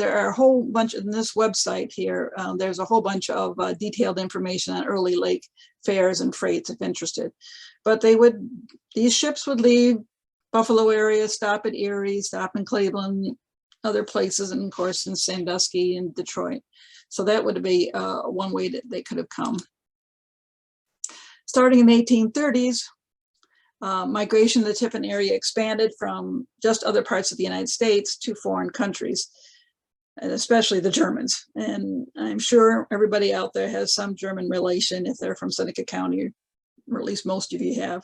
there are a whole bunch in this website here. There's a whole bunch of detailed information on early lake fares and freights if interested. But these ships would leave Buffalo area, stop at Erie, stop in Cleveland, other places, and of course in Sandusky and Detroit. So that would be one way that they could have come. Starting in the 1830s, migration to the Tiffin area expanded from just other parts of the United States to foreign countries, and especially the Germans. And I'm sure everybody out there has some German relation if they're from Seneca County, or at least most of you have.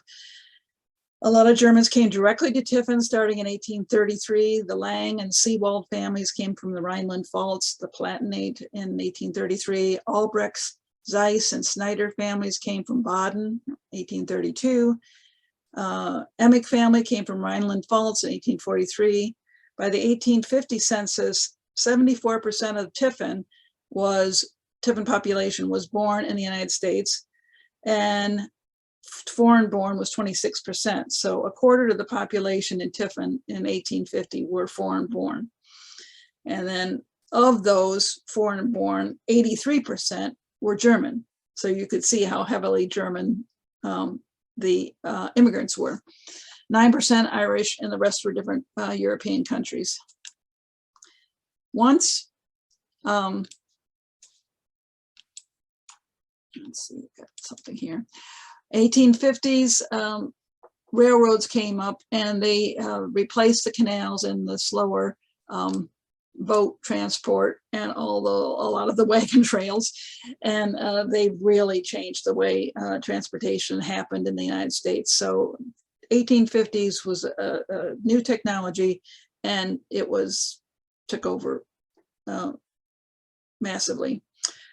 A lot of Germans came directly to Tiffin starting in 1833. The Lang and Seewald families came from the Rhineland-Pfalz, the Palatinate in 1833. Albrechts, Zeiss, and Snyder families came from Baden, 1832. Emmick family came from Rhineland-Pfalz in 1843. By the 1850 census, 74% of Tiffin population was born in the United States, and foreign born was 26%. So a quarter of the population in Tiffin in 1850 were foreign born. And then of those foreign born, 83% were German. So you could see how heavily German the immigrants were. 9% Irish, and the rest were different European countries. Once, let's see, got something here. 1850s, railroads came up and they replaced the canals and the slower boat transport and a lot of the wagon trails, and they really changed the way transportation happened in the United States. So 1850s was a new technology, and it took over massively.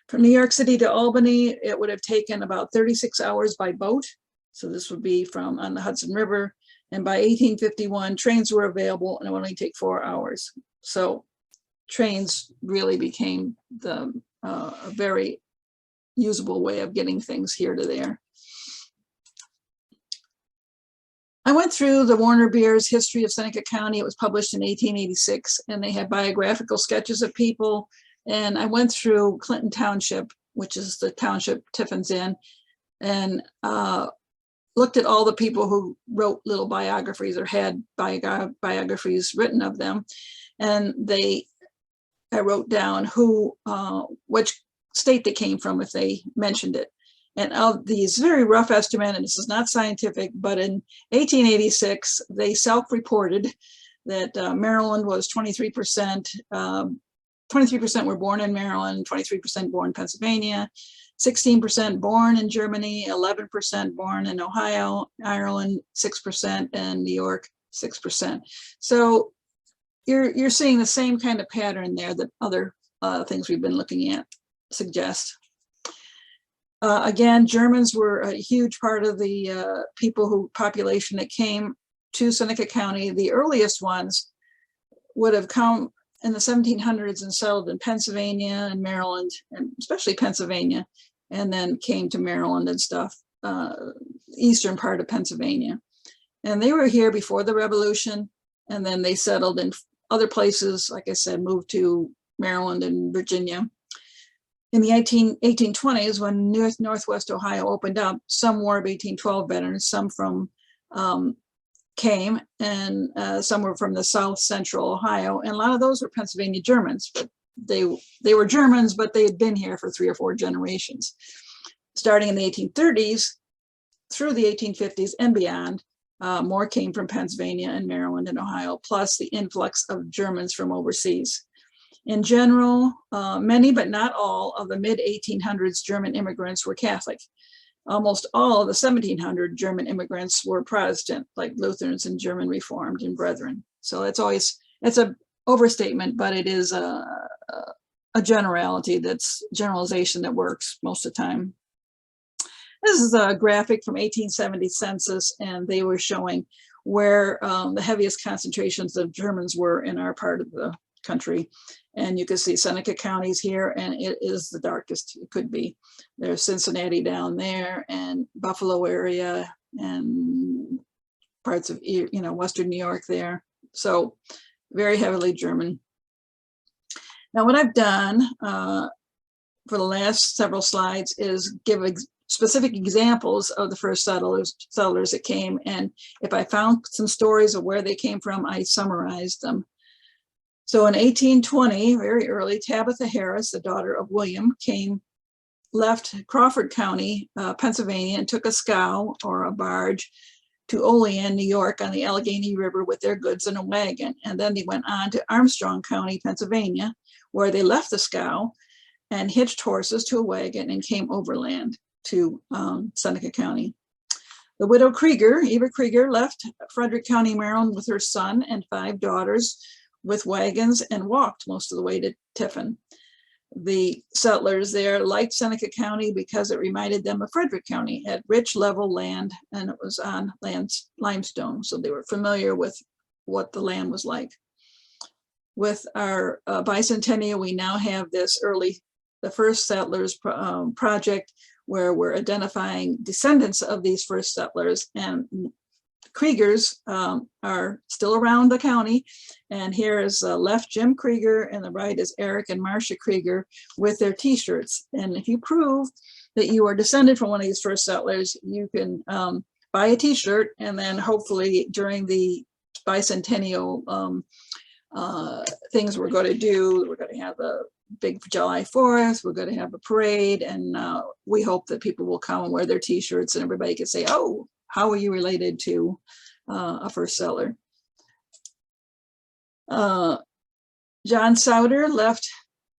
From New York City to Albany, it would have taken about 36 hours by boat. So this would be on the Hudson River. And by 1851, trains were available and it would only take 4 hours. So trains really became a very usable way of getting things here to there. I went through the Warner Beer's History of Seneca County. It was published in 1886, and they had biographical sketches of people. And I went through Clinton Township, which is the township Tiffin's in, and looked at all the people who wrote little biographies or had biographies written of them. And I wrote down which state they came from if they mentioned it. And of these, very rough estimate, and this is not scientific, but in 1886, they self-reported that Maryland was 23%, 23% were born in Maryland, 23% born in Pennsylvania, 16% born in Germany, 11% born in Ohio, Ireland 6%, and New York 6%. So you're seeing the same kind of pattern there that other things we've been looking at suggest. Again, Germans were a huge part of the population that came to Seneca County. The earliest ones would have come in the 1700s and settled in Pennsylvania and Maryland, and especially Pennsylvania, and then came to Maryland and stuff, eastern part of Pennsylvania. And they were here before the Revolution, and then they settled in other places, like I said, moved to Maryland and Virginia. In the 1820s, when Northwest Ohio opened up, some War of 1812 veterans, some from came, and some were from the South Central Ohio, and a lot of those were Pennsylvania Germans, but they were Germans, but they had been here for 3 or 4 generations. Starting in the 1830s through the 1850s and beyond, more came from Pennsylvania and Maryland and Ohio, plus the influx of Germans from overseas. In general, many but not all of the mid-1800s German immigrants were Catholic. Almost all of the 1700 German immigrants were Protestant, like Lutherans and German Reformed and Brethren. So it's an overstatement, but it is a generalization that works most of the time. This is a graphic from 1870 census, and they were showing where the heaviest concentrations of Germans were in our part of the country. And you can see Seneca County's here, and it is the darkest it could be. There's Cincinnati down there, and Buffalo area, and parts of Western New York there. So very heavily German. Now, what I've done for the last several slides is give specific examples of the first settlers that came. And if I found some stories of where they came from, I summarized them. So in 1820, very early, Tabitha Harris, the daughter of William, left Crawford County, Pennsylvania, and took a scow or a barge to Olean, New York, on the Allegheny River with their goods in a wagon. And then they went on to Armstrong County, Pennsylvania, where they left the scow and hitched horses to a wagon and came overland to Seneca County. The widow Krieger, Eva Krieger, left Frederick County, Maryland with her son and 5 daughters with wagons and walked most of the way to Tiffin. The settlers there liked Seneca County because it reminded them of Frederick County. It had rich level land and it was on limestone. So they were familiar with what the land was like. With our bicentennial, we now have the first settlers project where we're identifying descendants of these first settlers, and Kriegers are still around the county. And here is left Jim Krieger and the right is Eric and Marcia Krieger with their t-shirts. And if you prove that you are descended from one of these first settlers, you can buy a t-shirt, and then hopefully during the bicentennial things we're going to do, we're going to have a big July 4th, we're going to have a parade, and we hope that people will come and wear their t-shirts and everybody can say, oh, how are you related to a first settler? John Souter left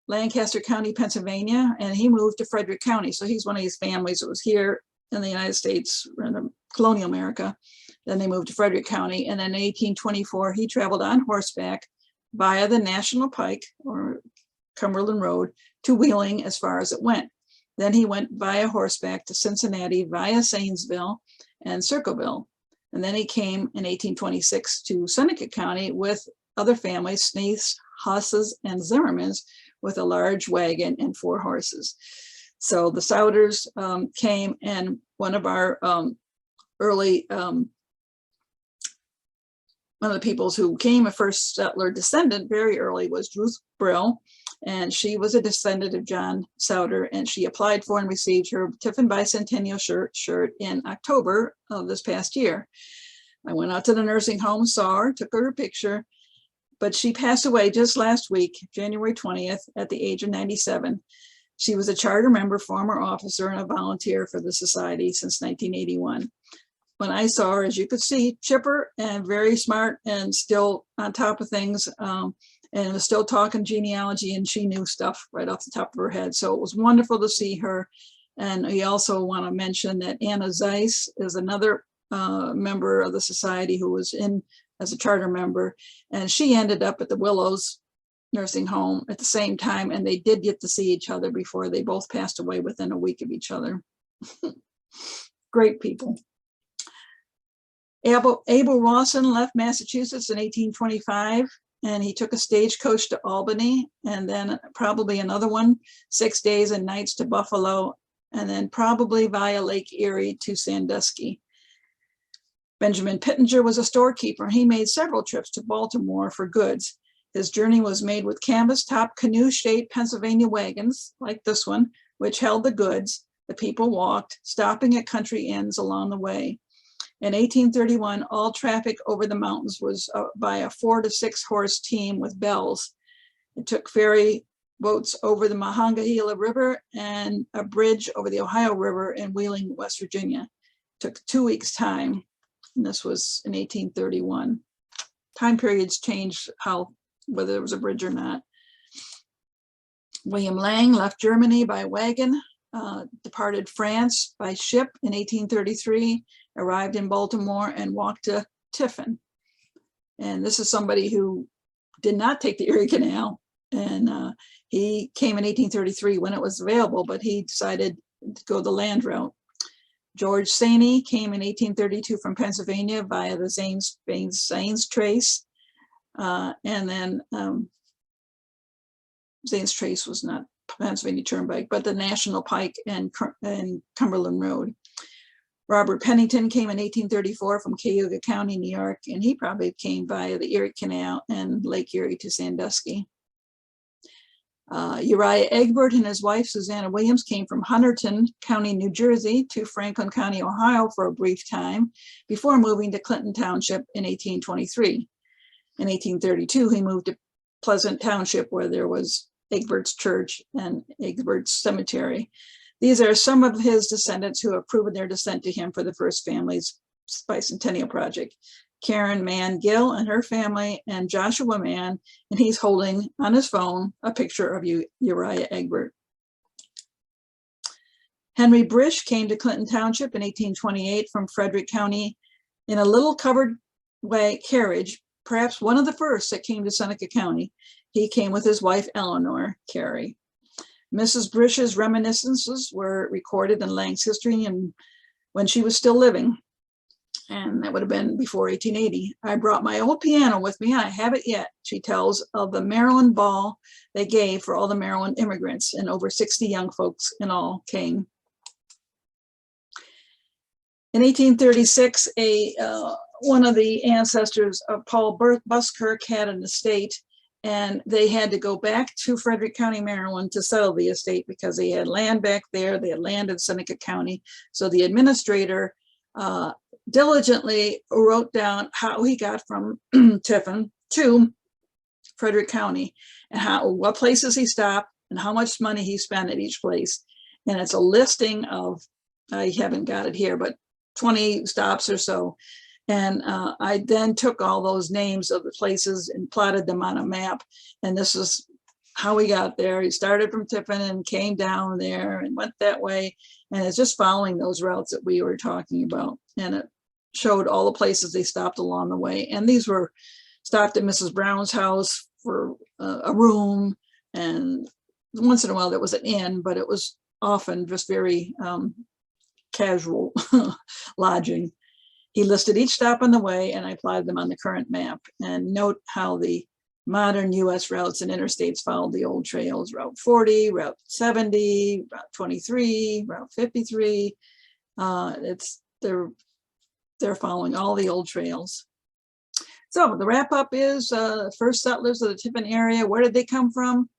Lancaster County, Pennsylvania, and he moved to Frederick County. So he's one of these families that was here in the United States, in colonial America. Then they moved to Frederick County. And then in 1824, he traveled on horseback via the National Pike or Cumberland Road to Wheeling as far as it went. Then he went via horseback to Cincinnati via Zanesville and Circleville. And then he came in 1826 to Seneca County with other families, Sneaths, Husses, and Zimmermans, with a large wagon and 4 horses. So the Souders came, and one of our early, one of the peoples who came a first settler descendant very early was Ruth Brill, and she was a descendant of John Souter, and she applied for and received her Tiffin bicentennial shirt in October of this past year. I went out to the nursing home, saw her, took her a picture, but she passed away just last week, January 20th, at the age of 97. She was a charter member, former officer, and a volunteer for the society since 1981. When I saw her, as you could see, chipper and very smart and still on top of things, and was still talking genealogy, and she knew stuff right off the top of her head. So it was wonderful to see her. And we also want to mention that Anna Zeiss is another member of the society who was in as a charter member, and she ended up at the Willows nursing home at the same time, and they did get to see each other before they both passed away within a week of each other. Great people. Abel Rawson left Massachusetts in 1825, and he took a stagecoach to Albany, and then probably another one, 6 days and nights to Buffalo, and then probably via Lake Erie to Sandusky. Benjamin Pittenger was a storekeeper. He made several trips to Baltimore for goods. His journey was made with canvas-top canoe-shaped Pennsylvania wagons, like this one, which held the goods. The people walked, stopping at country inns along the way. In 1831, all traffic over the mountains was by a 4 to 6 horse team with bells. It took ferry boats over the Monongahela River and a bridge over the Ohio River in Wheeling, West Virginia. It took 2 weeks' time. And this was in 1831. Time periods changed whether there was a bridge or not. William Lang left Germany by wagon, departed France by ship in 1833, arrived in Baltimore and walked to Tiffin. And this is somebody who did not take the Erie Canal, and he came in 1833 when it was available, but he decided to go the land route. George Saney came in 1832 from Pennsylvania via the Zanes Trace. And then Zanes Trace was not Pennsylvania Turnpike, but the National Pike and Cumberland Road. Robert Pennington came in 1834 from Cayuga County, New York, and he probably came via the Erie Canal and Lake Erie to Sandusky. Uriah Egbert and his wife, Susanna Williams, came from Hunterdon County, New Jersey to Franklin County, Ohio for a brief time before moving to Clinton Township in 1823. In 1832, he moved to Pleasant Township, where there was Egbert's Church and Egbert's Cemetery. These are some of his descendants who have proven their descent to him for the First Family's Bicentennial Project. Karen Mann Gill and her family, and Joshua Mann, and he's holding on his phone a picture of Uriah Egbert. Henry Brish came to Clinton Township in 1828 from Frederick County in a little covered carriage, perhaps one of the first that came to Seneca County. He came with his wife, Eleanor Carey. Mrs. Brish's reminiscences were recorded in Lang's history and when she was still living, and that would have been before 1880. I brought my old piano with me. I have it yet. She tells of the Maryland ball they gave for all the Maryland immigrants, and over 60 young folks in all came. In 1836, one of the ancestors of Paul Buskirk had an estate, and they had to go back to Frederick County, Maryland to settle the estate because they had land back there. They had land in Seneca County. So the administrator diligently wrote down how he got from Tiffin to Frederick County and what places he stopped and how much money he spent at each place. And it's a listing of, I haven't got it here, but 20 stops or so. And I then took all those names of the places and plotted them on a map. And this is how he got there. He started from Tiffin and came down there and went that way. And it's just following those routes that we were talking about. And it showed all the places they stopped along the way. And these were stopped at Mrs. Brown's house for a room. And once in a while there was an inn, but it was often just very casual lodging. He listed each stop on the way, and I plotted them on the current map. And note how the modern US routes and interstates followed the old trails: Route 40, Route 70, Route 23, Route 53. They're following all the old trails. So the wrap up is first settlers of the Tiffin area. Where did they come from?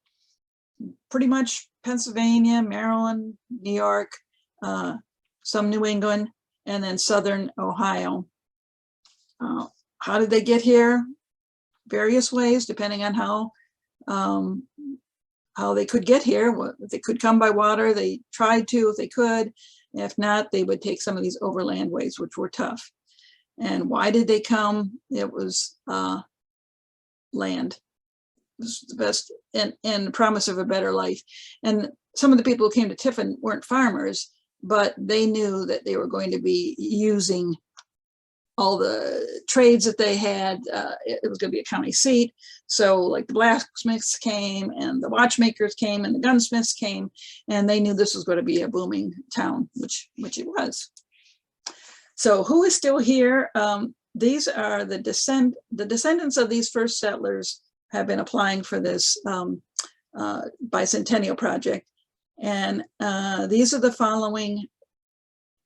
Pretty much Pennsylvania, Maryland, New York, some New England, and then Southern Ohio. How did they get here? Various ways, depending on how they could get here. If they could come by water, they tried to if they could. If not, they would take some of these overland ways, which were tough. And why did they come? It was land. It was the best, and the promise of a better life. And some of the people who came to Tiffin weren't farmers, but they knew that they were going to be using all the trades that they had. It was going to be a county seat. So like the blacksmiths came and the watchmakers came and the gunsmiths came, and they knew this was going to be a booming town, which it was. So who is still here? These are the descendants of these first settlers have been applying for this bicentennial project. And these are the following.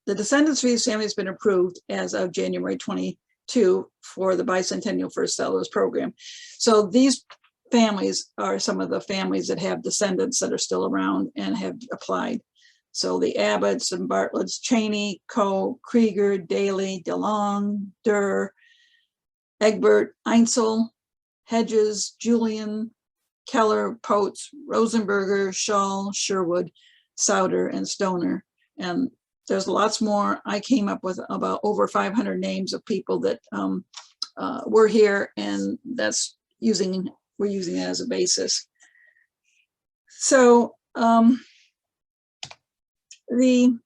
The descendants of these families have been approved as of January 22 for the bicentennial first settlers program. So these families are some of the families that have descendants that are still around and have applied. So the Abbotts and Bartletts, Cheney, Coe, Krieger, Daly, DeLong, Durr, Egbert, Einsel, Hedges, Julian, Keller, Potes, Rosenberger, Schall, Sherwood, Souter, and Stoner. And there's lots more. I came up with about over 500 names of people that were here, and we're using it as a basis. So the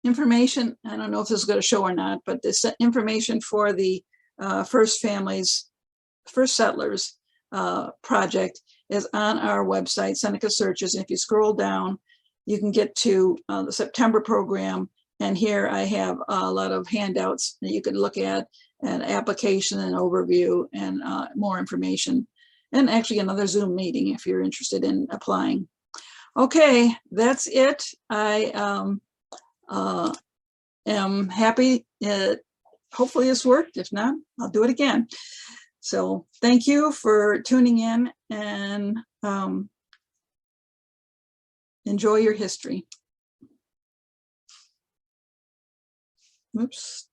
information, I don't know if this is going to show or not, but this information for the first settlers project is on our website, Seneca Searches. And if you scroll down, you can get to the September program. And here I have a lot of handouts that you can look at, an application and overview and more information. And actually another Zoom meeting if you're interested in applying. Okay, that's it. I am happy. Hopefully this worked. If not, I'll do it again. So thank you for tuning in, and enjoy your history. Oops.